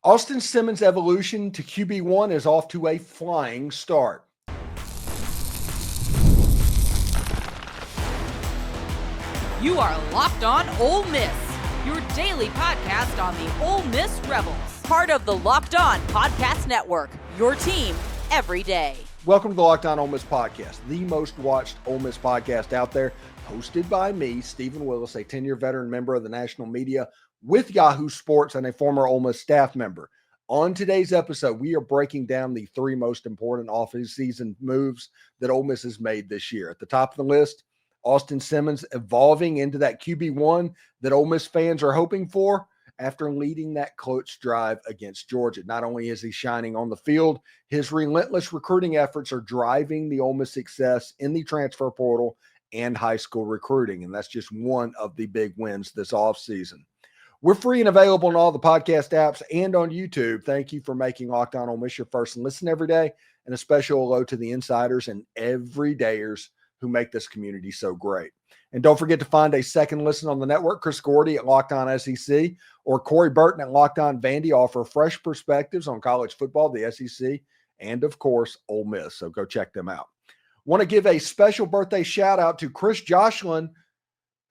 Austin Simmons' evolution to QB1 is off to a flying start. You are Locked On Ole Miss, your daily podcast on the Ole Miss Rebels. Part of the Locked On Podcast Network, your team every day. Welcome to the Locked On Ole Miss Podcast, the most watched Ole Miss podcast out there, hosted by me, Steven Willis, a 10-year veteran member of the national media with Yahoo Sports and a former Ole Miss staff member. On today's episode, we are breaking down the three most important off-season moves that Ole Miss has made this year. At the top of the list, Austin Simmons evolving into that QB1 that Ole Miss fans are hoping for after leading that clutch drive against Georgia. Not only is he shining on the field, his relentless recruiting efforts are driving the Ole Miss success in the transfer portal and high school recruiting, and that's just one of the big wins this offseason. We're free and available on all the podcast apps and on YouTube. Thank you for making Locked On Ole Miss your first listen every day, and a special hello to the insiders and everydayers who make this community so great. And don't forget to find a second listen on the network. Chris Gordy at Locked On SEC or Corey Burton at Locked On Vandy offer fresh perspectives on college football, the SEC, and of course, Ole Miss. So go check them out. Want to give a special birthday shout out to Chris Jocelyn,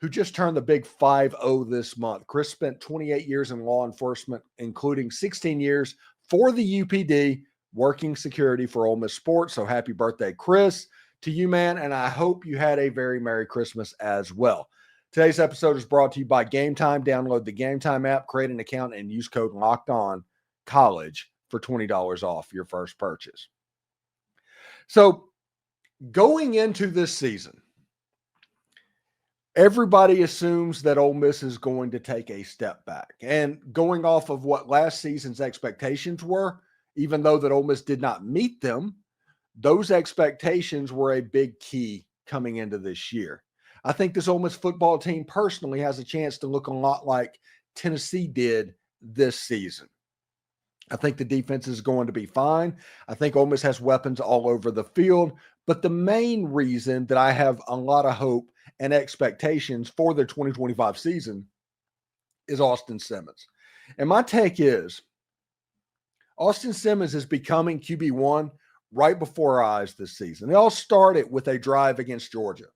who just turned the big 5-0 this month. Chris spent 28 years in law enforcement, including 16 years for the UPD, working security for Ole Miss sports. So happy birthday, Chris, to you, man, and I hope you had a very Merry Christmas as well. Today's episode is brought to you by Game Time. Download the Game Time app, create an account, and use code LOCKEDONCollege for $20 off your first purchase. So going into this season, everybody assumes that Ole Miss is going to take a step back. And going off of what last season's expectations were, even though that Ole Miss did not meet them, those expectations were a big key coming into this year. I think this Ole Miss football team personally has a chance to look a lot like Tennessee did this season. I think the defense is going to be fine. I think Ole Miss has weapons all over the field. But the main reason that I have a lot of hope and expectations for the 2025 season is Austin Simmons. And my take is Austin Simmons is becoming QB1 right before our eyes this season. It all started with a drive against Georgia.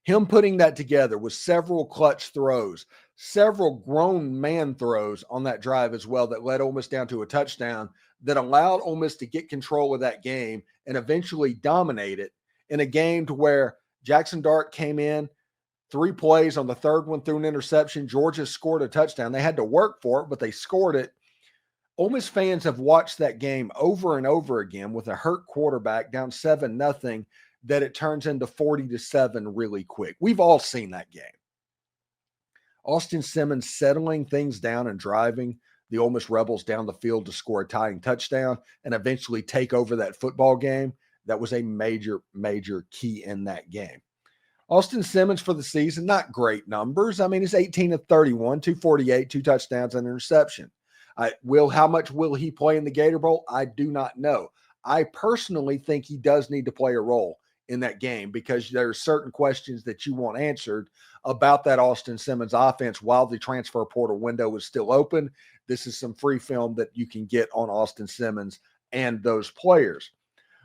Him putting that together with several clutch throws, several grown man throws on that drive as well that led Ole Miss down to a touchdown that allowed Ole Miss to get control of that game and eventually dominate it in a game to where Jackson Dart came in, 3 plays on the third one through an interception. Georgia scored a touchdown. They had to work for it, but they scored it. Ole Miss fans have watched that game over and over again with a hurt quarterback down 7-0 that it turns into 40-7 really quick. We've all seen that game. Austin Simmons settling things down and driving the Ole Miss Rebels down the field to score a tying touchdown and eventually take over that football game. That was a major, major key in that game. Austin Simmons for the season, not great numbers. I mean, it's 18 of 31, 248, 2 touchdowns and an interception. How much will he play in the Gator Bowl? I do not know. I personally think he does need to play a role in that game because there are certain questions that you want answered about that Austin Simmons offense while the transfer portal window is still open. This is some free film that you can get on Austin Simmons and those players.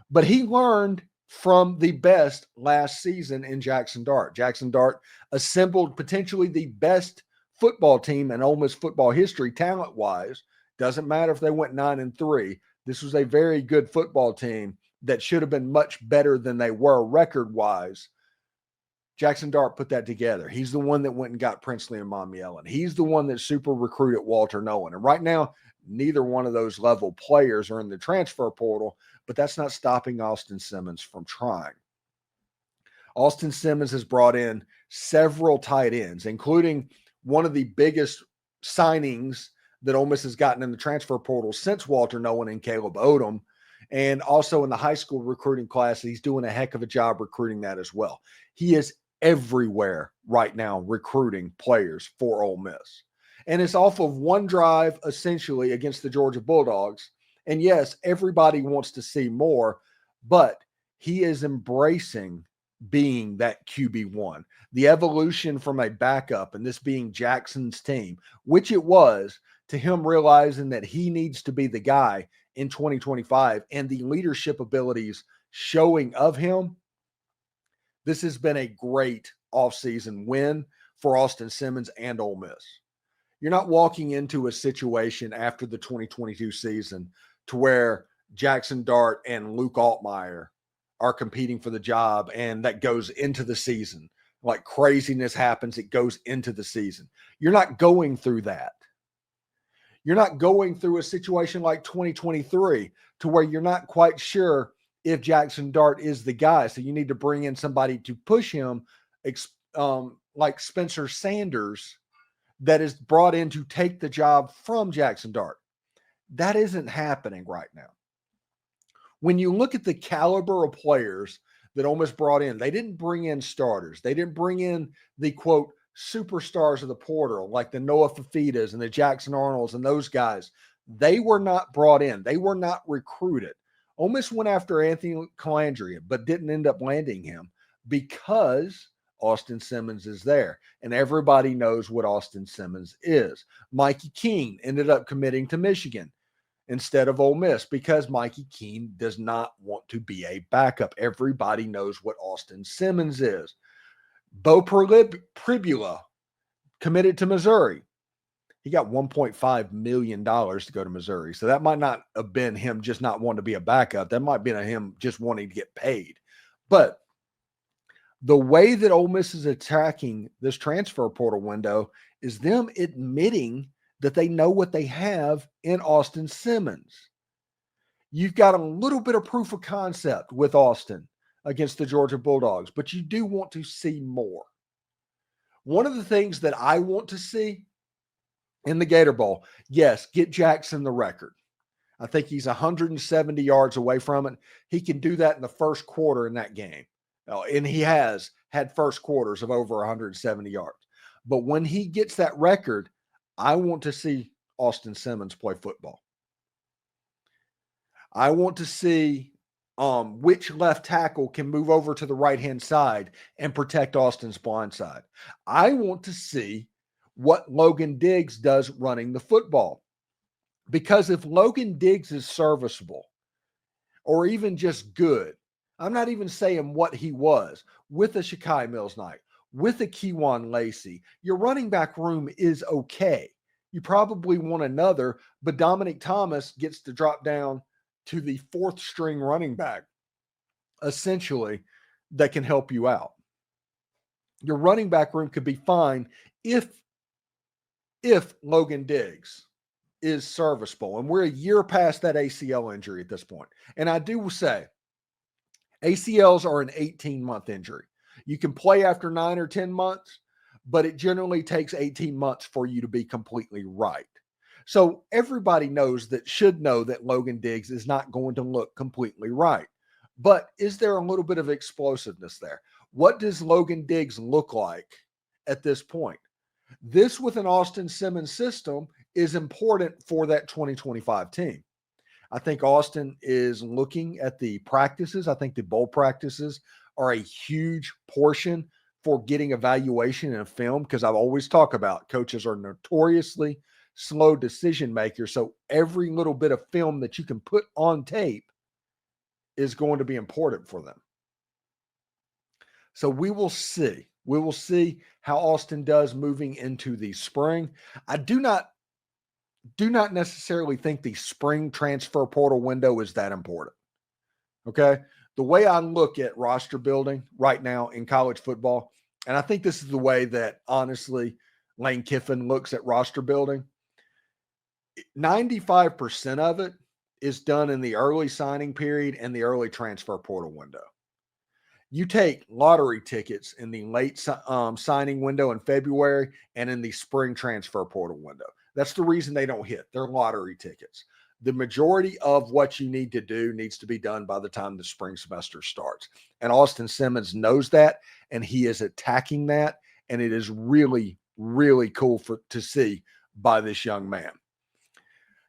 But he learned from the best last season in Jackson Dart. Jackson Dart assembled potentially the best football team in Ole Miss football history, talent-wise. Doesn't matter if they went 9-3. This was a very good football team that should have been much better than they were record-wise. Jackson Dart put that together. He's the one that went and got Princely and Mommy Ellen. He's the one that super recruited Walter Nolan. And right now, neither one of those level players are in the transfer portal, but that's not stopping Austin Simmons from trying. Austin Simmons has brought in several tight ends, including one of the biggest signings that Ole Miss has gotten in the transfer portal since Walter Nolan and Caleb Odom. And also in the high school recruiting class, he's doing a heck of a job recruiting that as well. He is everywhere right now recruiting players for Ole Miss. And it's off of one drive, essentially, against the Georgia Bulldogs. And yes, everybody wants to see more, but he is embracing being that QB1. The evolution from a backup and this being Jackson's team, which it was, to him realizing that he needs to be the guy in 2025 and the leadership abilities showing of him, this has been a great offseason win for Austin Simmons and Ole Miss. You're not walking into a situation after the 2022 season to where Jackson Dart and Luke Altmaier are competing for the job, and that goes into the season. Like craziness happens, it goes into the season. You're not going through that. You're not going through a situation like 2023 to where you're not quite sure if Jackson Dart is the guy. So you need to bring in somebody to push him, like Spencer Sanders, that is brought in to take the job from Jackson Dart. That isn't happening right now. When you look at the caliber of players that Ole Miss brought in, they didn't bring in starters. They didn't bring in the, quote, superstars of the portal, like the Noah Fafitas and the Jackson Arnolds and those guys. They were not brought in. They were not recruited. Ole Miss went after Anthony Calandria, but didn't end up landing him because Austin Simmons is there. And everybody knows what Austin Simmons is. Mikey Keene ended up committing to Michigan instead of Ole Miss because Mikey Keene does not want to be a backup. Everybody knows what Austin Simmons is. Bo Pribula committed to Missouri. He got $1.5 million to go to Missouri. So that might not have been him just not wanting to be a backup. That might have been him just wanting to get paid. But the way that Ole Miss is attacking this transfer portal window is them admitting that they know what they have in Austin Simmons. You've got a little bit of proof of concept with Austin against the Georgia Bulldogs, but you do want to see more. One of the things that I want to see in the Gator Bowl, yes, get Jackson the record. I think he's 170 yards away from it. He can do that in the first quarter in that game. And he has had first quarters of over 170 yards. But when he gets that record, I want to see Austin Simmons play football. I want to see which left tackle can move over to the right-hand side and protect Austin's blind side. I want to see what Logan Diggs does running the football. Because if Logan Diggs is serviceable or even just good, I'm not even saying what he was, with a Shakai Mills-Knight, with a Kewan Lacey, your running back room is okay. You probably want another, but Dominic Thomas gets to drop down to the fourth string running back, essentially, that can help you out. Your running back room could be fine if Logan Diggs is serviceable. And we're a year past that ACL injury at this point. And I do say ACLs are an 18-month injury. You can play after 9 or 10 months, but it generally takes 18 months for you to be completely right. So everybody should know that Logan Diggs is not going to look completely right. But is there a little bit of explosiveness there? What does Logan Diggs look like at this point? This, with an Austin Simmons system, is important for that 2025 team. I think Austin is looking at the practices. I think the bowl practices are a huge portion for getting evaluation in a film, because I've always talked about coaches are notoriously slow decision makers. So every little bit of film that you can put on tape is going to be important for them. So we will see. We will see how Austin does moving into the spring. I do not necessarily think the spring transfer portal window is that important. Okay? The way I look at roster building right now in college football, and I think this is the way that, honestly, Lane Kiffin looks at roster building, 95% of it is done in the early signing period and the early transfer portal window. You take lottery tickets in the late signing window in February and in the spring transfer portal window. That's the reason they don't hit. They're lottery tickets. The majority of what you need to do needs to be done by the time the spring semester starts. And Austin Simmons knows that, and he is attacking that, and it is really, really cool to see by this young man.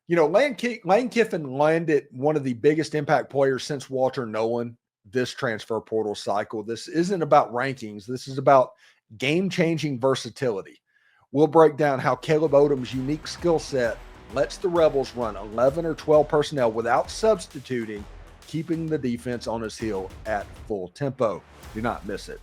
You know, Lane Kiffin landed one of the biggest impact players since Walter Nolan this transfer portal cycle. This isn't about rankings. This is about game-changing versatility. We'll break down how Caleb Odom's unique skill set lets the Rebels run 11 or 12 personnel without substituting, keeping the defense on its heel at full tempo. Do not miss it.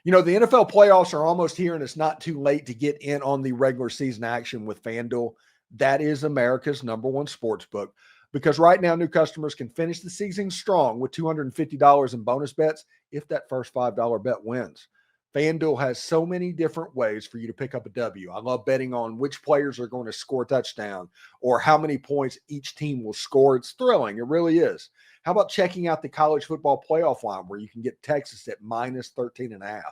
You know, the NFL playoffs are almost here, and it's not too late to get in on the regular season action with FanDuel. That is America's #1 sports book, because right now new customers can finish the season strong with $250 in bonus bets if that first $5 bet wins. FanDuel has so many different ways for you to pick up a W. I love betting on which players are going to score a touchdown or how many points each team will score. It's thrilling. It really is. How about checking out the college football playoff line where you can get Texas at -13.5?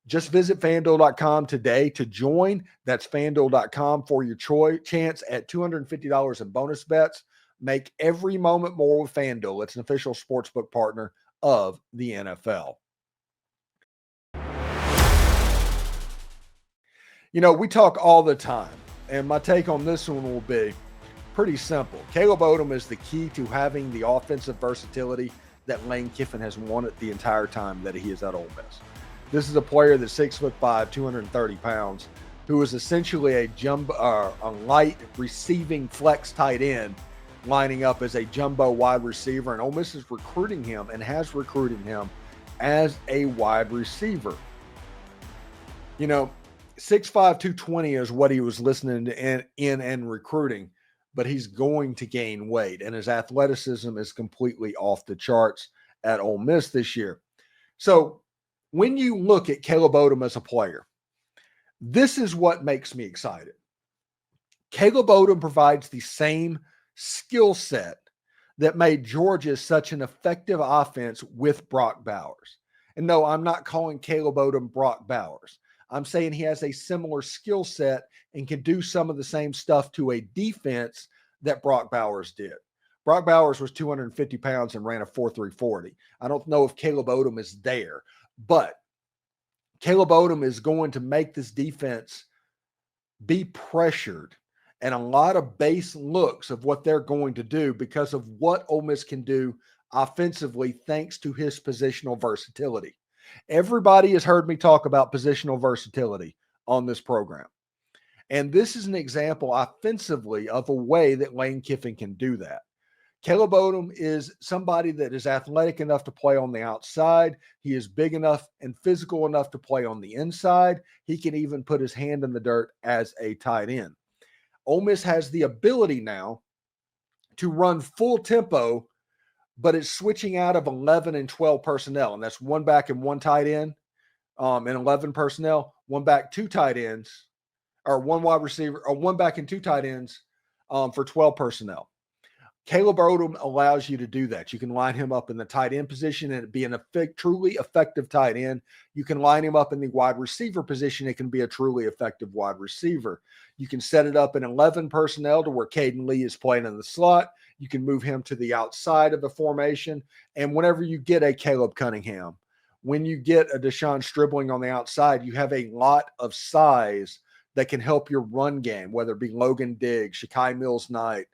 Just visit FanDuel.com today to join. That's FanDuel.com for your chance at $250 in bonus bets. Make every moment more with FanDuel. It's an official sportsbook partner of the NFL. You know, we talk all the time, and my take on this one will be pretty simple. Caleb Odom is the key to having the offensive versatility that Lane Kiffin has wanted the entire time that he is at Ole Miss. This is a player that's 6'5", 230 pounds, who is essentially a light receiving flex tight end, lining up as a jumbo wide receiver. And Ole Miss is recruiting him and has recruited him as a wide receiver. You know, 6'5", 220 is what he was listening to in and recruiting, but he's going to gain weight, and his athleticism is completely off the charts at Ole Miss this year. So when you look at Caleb Odom as a player, this is what makes me excited. Caleb Odom provides the same skill set that made Georgia such an effective offense with Brock Bowers. And no, I'm not calling Caleb Odom Brock Bowers. I'm saying he has a similar skill set and can do some of the same stuff to a defense that Brock Bowers did. Brock Bowers was 250 pounds and ran a 4.340. I don't know if Caleb Odom is there, but Caleb Odom is going to make this defense be pressured and a lot of base looks of what they're going to do because of what Ole Miss can do offensively thanks to his positional versatility. Everybody has heard me talk about positional versatility on this program. And this is an example offensively of a way that Lane Kiffin can do that. Caleb Odom is somebody that is athletic enough to play on the outside. He is big enough and physical enough to play on the inside. He can even put his hand in the dirt as a tight end. Ole Miss has the ability now to run full tempo, but it's switching out of 11 and 12 personnel, and that's one back and one tight end, and 11 personnel, one back, two tight ends, or one wide receiver, or one back and two tight ends for 12 personnel. Caleb Odom allows you to do that. You can line him up in the tight end position and it be an truly effective tight end. You can line him up in the wide receiver position. It can be a truly effective wide receiver. You can set it up in 11 personnel to where Caden Lee is playing in the slot. You can move him to the outside of the formation. And whenever you get a Caleb Cunningham, when you get a Deshaun Stribling on the outside, you have a lot of size that can help your run game, whether it be Logan Diggs, Shakai Mills-Knight,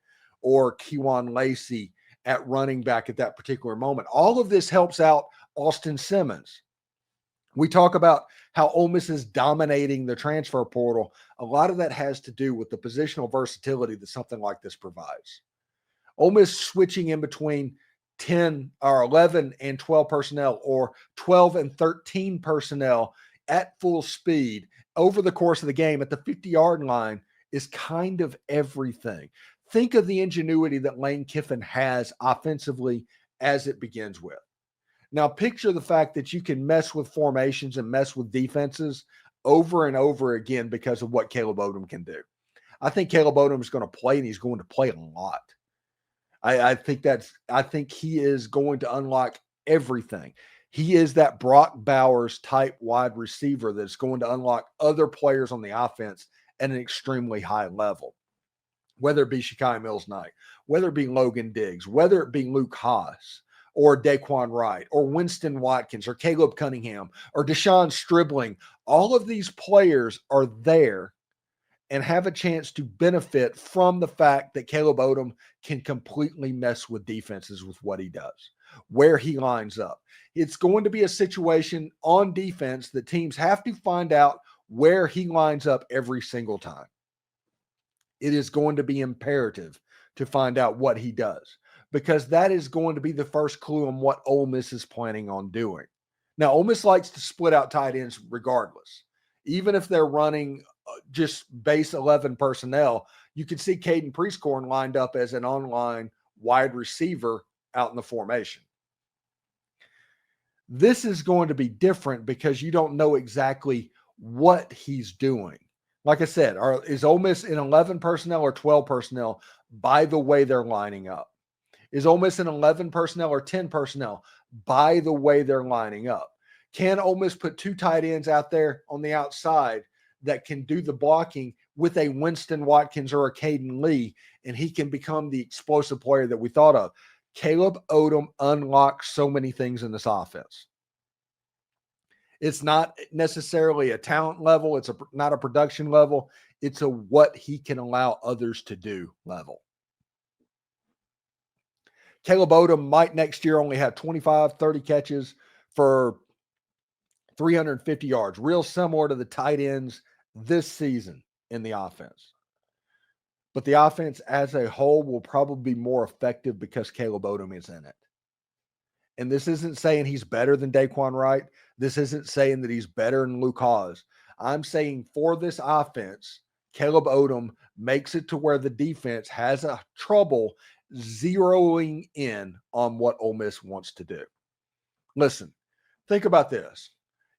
or Kewan Lacey at running back at that particular moment. All of this helps out Austin Simmons. We talk about how Ole Miss is dominating the transfer portal. A lot of that has to do with the positional versatility that something like this provides. Ole Miss switching in between 10 or 11 and 12 personnel, or 12 and 13 personnel at full speed over the course of the game at the 50-yard line is kind of everything. Think of the ingenuity that Lane Kiffin has offensively as it begins with. Now, picture the fact that you can mess with formations and mess with defenses over and over again because of what Caleb Odom can do. I think Caleb Odom is going to play, and he's going to play a lot. I think he is going to unlock everything. He is that Brock Bowers type wide receiver that's going to unlock other players on the offense at an extremely high level. Whether it be Shakai Mills-Knight, whether it be Logan Diggs, whether it be Luke Haas, or Daquan Wright, or Winston Watkins, or Caleb Cunningham, or Deshaun Stribling, all of these players are there and have a chance to benefit from the fact that Caleb Odom can completely mess with defenses with what he does, where he lines up. It's going to be a situation on defense that teams have to find out where he lines up every single time. It is going to be imperative to find out what he does, because that is going to be the first clue on what Ole Miss is planning on doing. Now, Ole Miss likes to split out tight ends regardless. Even if they're running just base 11 personnel, you can see Caden Prieskorn lined up as an online wide receiver out in the formation. This is going to be different because you don't know exactly what he's doing. Like I said, is Ole Miss in 11 personnel or 12 personnel by the way they're lining up? Is Ole Miss in 11 personnel or 10 personnel by the way they're lining up? Can Ole Miss put two tight ends out there on the outside that can do the blocking with a Winston Watkins or a Caden Lee, and he can become the explosive player that we thought of? Caleb Odom unlocks so many things in this offense. It's not necessarily a talent level. It's not a production level. It's a what he can allow others to do level. Caleb Odom might next year only have 25, 30 catches for 350 yards, real similar to the tight ends this season in the offense. But the offense as a whole will probably be more effective because Caleb Odom is in it. And this isn't saying he's better than Daquan Wright. This isn't saying that he's better than Luke Hawes. I'm saying for this offense, Caleb Odom makes it to where the defense has a trouble zeroing in on what Ole Miss wants to do. Listen, think about this.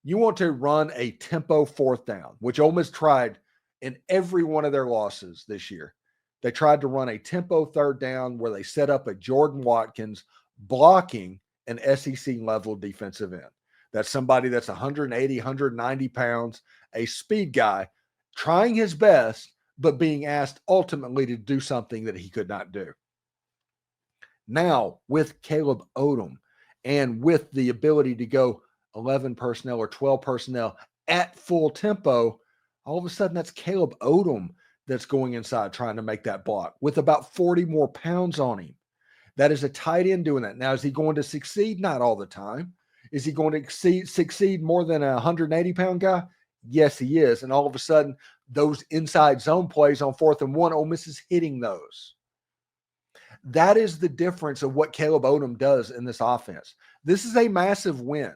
You want to run a tempo fourth down, which Ole Miss tried in every one of their losses this year. They tried to run a tempo third down where they set up a Jordan Watkins blocking an SEC level defensive end. That's somebody that's 180, 190 pounds, a speed guy, trying his best, but being asked ultimately to do something that he could not do. Now, with Caleb Odom and with the ability to go 11 personnel or 12 personnel at full tempo, all of a sudden that's Caleb Odom that's going inside trying to make that block with about 40 more pounds on him. That is a tight end doing that. Now, is he going to succeed? Not all the time. Is he going to succeed more than a 180-pound guy? Yes, he is. And all of a sudden, those inside zone plays on 4th and 1, Ole Miss is hitting those. That is the difference of what Caleb Odom does in this offense. This is a massive win.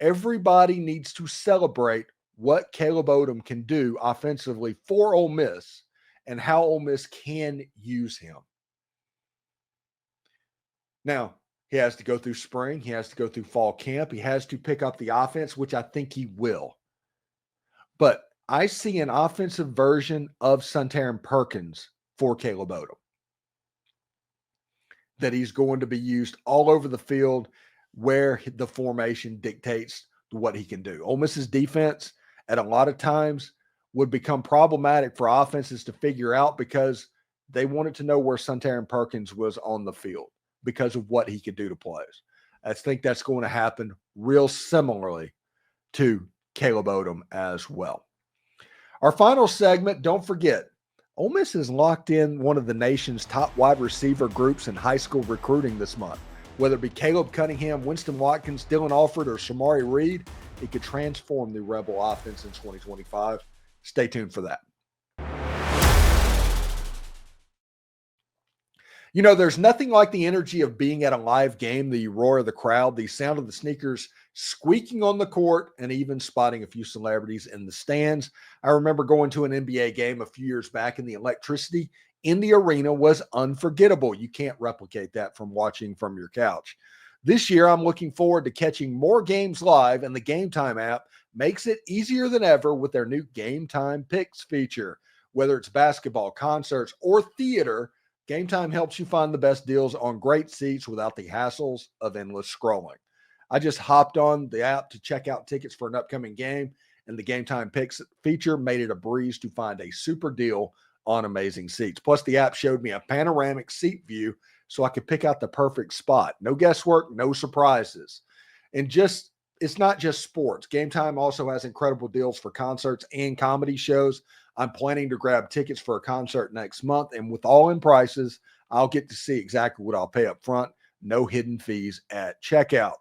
Everybody needs to celebrate what Caleb Odom can do offensively for Ole Miss and how Ole Miss can use him. Now, he has to go through spring. He has to go through fall camp. He has to pick up the offense, which I think he will. But I see an offensive version of Suntarine Perkins for Caleb Odom, that he's going to be used all over the field where the formation dictates what he can do. Ole Miss's defense at a lot of times would become problematic for offenses to figure out because they wanted to know where Suntarine Perkins was on the field because of what he could do to players. I think that's going to happen real similarly to Caleb Odom as well. Our final segment, don't forget, Ole Miss has locked in one of the nation's top wide receiver groups in high school recruiting this month. Whether it be Caleb Cunningham, Winston Watkins, Dylan Alford, or Shamari Reed, it could transform the Rebel offense in 2025. Stay tuned for that. You know, there's nothing like the energy of being at a live game, the roar of the crowd, the sound of the sneakers squeaking on the court, and even spotting a few celebrities in the stands. I remember going to an NBA game a few years back, and the electricity in the arena was unforgettable. You can't replicate that from watching from your couch. This year, I'm looking forward to catching more games live, and the Game Time app makes it easier than ever with their new Game Time Picks feature. Whether it's basketball, concerts, or theater, Game Time helps you find the best deals on great seats without the hassles of endless scrolling. I just hopped on the app to check out tickets for an upcoming game, and the Game Time Picks feature made it a breeze to find a super deal on amazing seats. Plus, the app showed me a panoramic seat view so I could pick out the perfect spot. No guesswork, no surprises. And it's not just sports. Game Time also has incredible deals for concerts and comedy shows. I'm planning to grab tickets for a concert next month, and with all in prices, I'll get to see exactly what I'll pay up front. No hidden fees at checkout.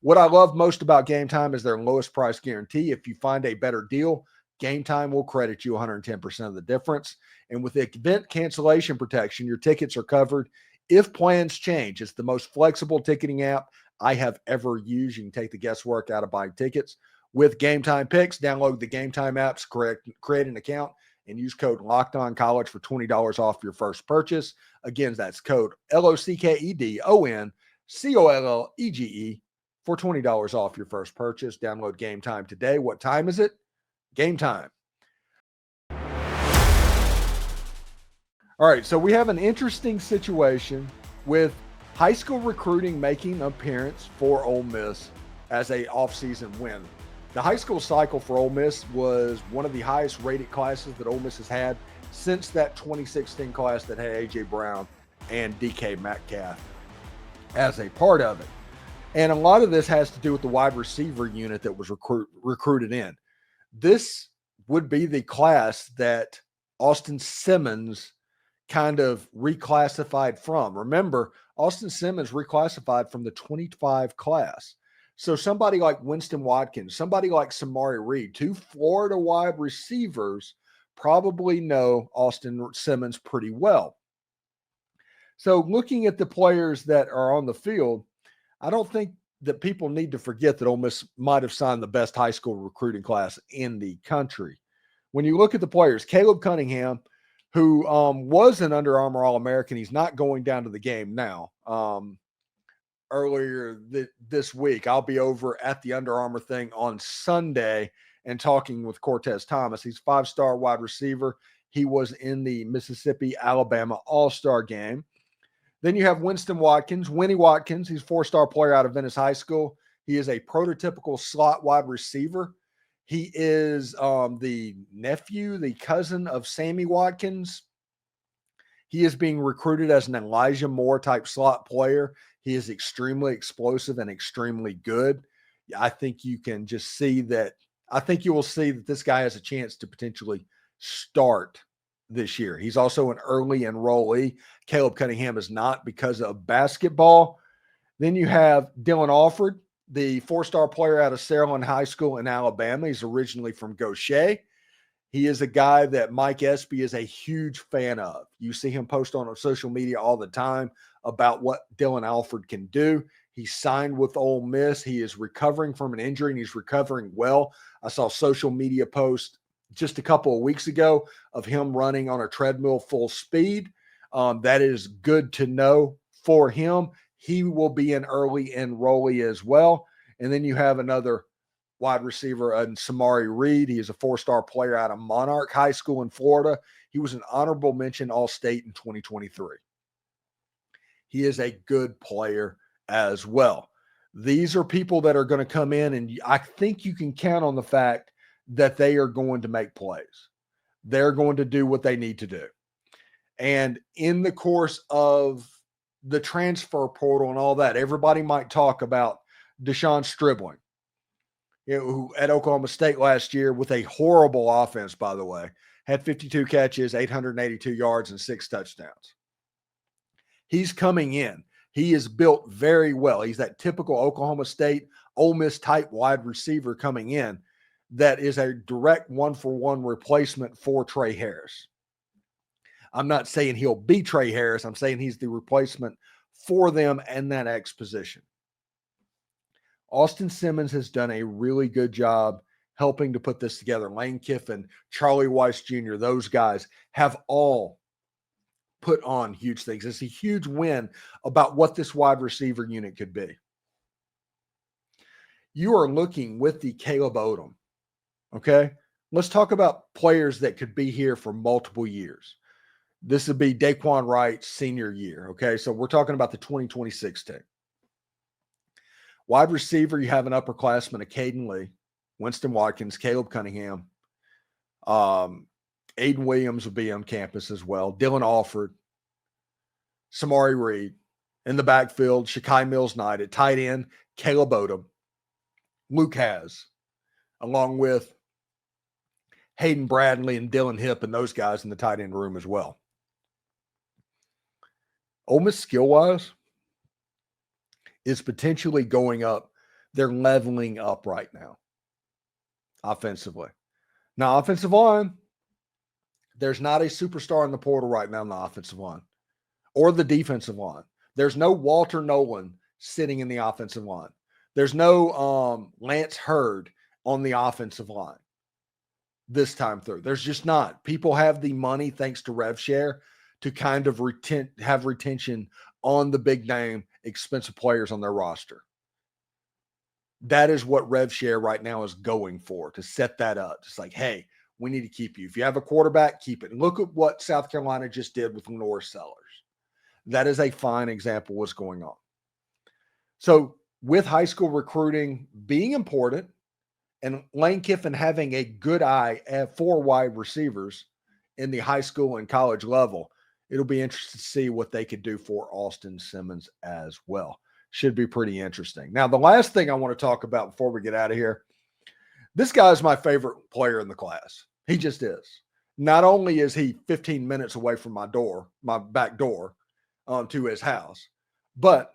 What I love most about Game Time is their lowest price guarantee. If you find a better deal, Game Time will credit you 110% of the difference. And with event cancellation protection, your tickets are covered if plans change. It's the most flexible ticketing app I have ever used. You can take the guesswork out of buying tickets. With Game Time Picks, download the Game Time apps, create an account, and use code LOCKEDONCollege for $20 off your first purchase. Again, that's code LOCKEDONCOLLEGE for $20 off your first purchase. Download Game Time today. What time is it? Game time. All right, so we have an interesting situation with high school recruiting making an appearance for Ole Miss as a offseason win. The high school cycle for Ole Miss was one of the highest rated classes that Ole Miss has had since that 2016 class that had A.J. Brown and D.K. Metcalf as a part of it. And a lot of this has to do with the wide receiver unit that was recruited in. This would be the class that Austin Simmons kind of reclassified from. Remember, Austin Simmons reclassified from the 25 class. So somebody like Winston Watkins, somebody like Samari Reed, two Florida wide receivers probably know Austin Simmons pretty well. So looking at the players that are on the field, I don't think that people need to forget that Ole Miss might have signed the best high school recruiting class in the country. When you look at the players, Caleb Cunningham, who was an Under Armour All-American, he's not going down to the game now. Earlier this week, I'll be over at the Under Armour thing on Sunday and talking with Cortez Thomas. He's five-star wide receiver. He was in the Mississippi-Alabama All-Star game. Then you have Winston Watkins, Winnie Watkins. He's a four-star player out of Venice High School. He is a prototypical slot wide receiver. He is the nephew, the cousin of Sammy Watkins. He is being recruited as an Elijah Moore type slot player. He is extremely explosive and extremely good. I think you can just see that. I think you will see that this guy has a chance to potentially start this year. He's also an early enrollee. Caleb Cunningham is not because of basketball. Then you have Dylan Alford, the four-star player out of Saraland High School in Alabama. He's originally from Gaucher. He is a guy that Mike Espy is a huge fan of. You see him post on social media all the time about what Dylan Alford can do. He signed with Ole Miss. He is recovering from an injury, and he's recovering well. I saw social media posts just a couple of weeks ago of him running on a treadmill full speed. That is good to know for him. He will be an early enrollee as well. And then you have another wide receiver, Samari Reed. He is a four-star player out of Monarch High School in Florida. He was an honorable mention All-State in 2023. He is a good player as well. These are people that are going to come in, and I think you can count on the fact that they are going to make plays. They're going to do what they need to do. And in the course of the transfer portal and all that, everybody might talk about Deshaun Stribling, who at Oklahoma State last year with a horrible offense, by the way, had 52 catches, 882 yards, and 6 touchdowns. He's coming in. He is built very well. He's that typical Oklahoma State, Ole Miss type wide receiver coming in that is a direct one-for-one replacement for Trey Harris. I'm not saying he'll be Trey Harris. I'm saying he's the replacement for them in that X position. Austin Simmons has done a really good job helping to put this together. Lane Kiffin, Charlie Weiss Jr., those guys have all put on huge things. It's a huge win about what this wide receiver unit could be. You are looking with the Caleb Odom. Okay, let's talk about players that could be here for multiple years. This would be Daquan Wright's senior year. Okay, so we're talking about the 2026 team. Wide receiver, you have an upperclassman of Caden Lee, Winston Watkins, Caleb Cunningham. Aiden Williams will be on campus as well. Dylan Alford, Samari Reed. In the backfield, Shakai Mills-Knight. At tight end, Caleb Odom, Luke Haas, along with Hayden Bradley and Dylan Hipp and those guys in the tight end room as well. Ole Miss skill-wise is potentially going up They're leveling up right now offensively. Now, offensive line, there's not a superstar in the portal right now in the offensive line or the defensive line. There's no Walter Nolan sitting in the offensive line. There's no Lance Hurd on the offensive line this time through. There's just not. People have the money, thanks to rev share, to kind of have retention on the big name, expensive players on their roster. That is what rev share right now is going for, to set that up. Just like, hey, we need to keep you. If you have a quarterback, keep it. And look at what South Carolina just did with Lenore Sellers. That is a fine example of what's going on. So with high school recruiting being important and Lane Kiffin having a good eye for wide receivers in the high school and college level, it'll be interesting to see what they could do for Austin Simmons as well. Should be pretty interesting. Now, the last thing I want to talk about before we get out of here, this guy is my favorite player in the class. He just is. Not only is he 15 minutes away from my back door to his house, but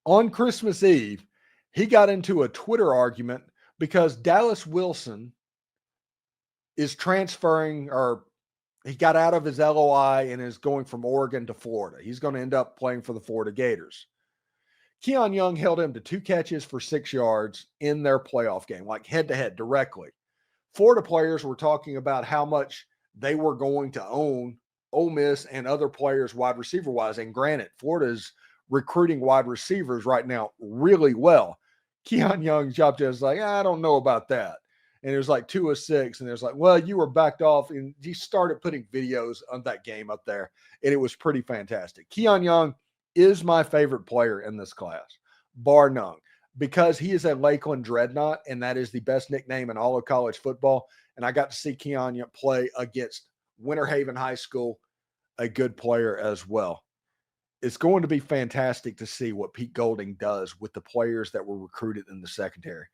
on Christmas Eve, he got into a Twitter argument because Dallas Wilson is transferring, or he got out of his LOI and is going from Oregon to Florida. He's going to end up playing for the Florida Gators. Keon Young held him to 2 catches for 6 yards in their playoff game, like head-to-head directly. Florida players were talking about how much they were going to own Ole Miss and other players wide receiver-wise. And granted, Florida's recruiting wide receivers right now really well. Keon Young jumped in and was like, I don't know about that. And it was like 2 of 6. And it was like, well, you were backed off. And he started putting videos of that game up there. And it was pretty fantastic. Keon Young is my favorite player in this class, bar none, because he is a Lakeland Dreadnought, and that is the best nickname in all of college football. And I got to see Keon Young play against Winter Haven High School, a good player as well. It's going to be fantastic to see what Pete Golding does with the players that were recruited in the secondary.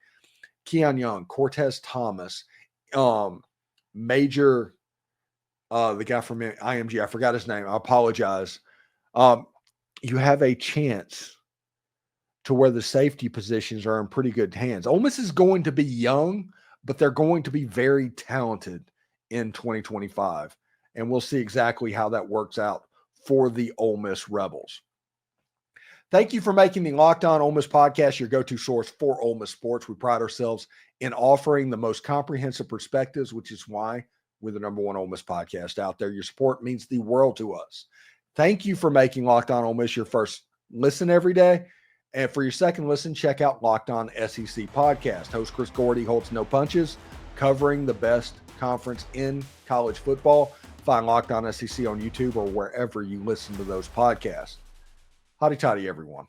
Keon Young, Cortez Thomas, Major, the guy from IMG, I forgot his name. I apologize. You have a chance to where the safety positions are in pretty good hands. Ole Miss is going to be young, but they're going to be very talented in 2025. And we'll see exactly how that works out for the Ole Miss Rebels. Thank you for making the Locked On Ole Miss podcast your go-to source for Ole Miss sports. We pride ourselves in offering the most comprehensive perspectives, which is why we're the #1 Ole Miss podcast out there. Your support means the world to us. Thank you for making Locked On Ole Miss your first listen every day. And for your second listen, check out Locked On SEC Podcast. Host Chris Gordy holds no punches, covering the best conference in college football. Find Locked On SEC on YouTube or wherever you listen to those podcasts. Hotty toddy, everyone.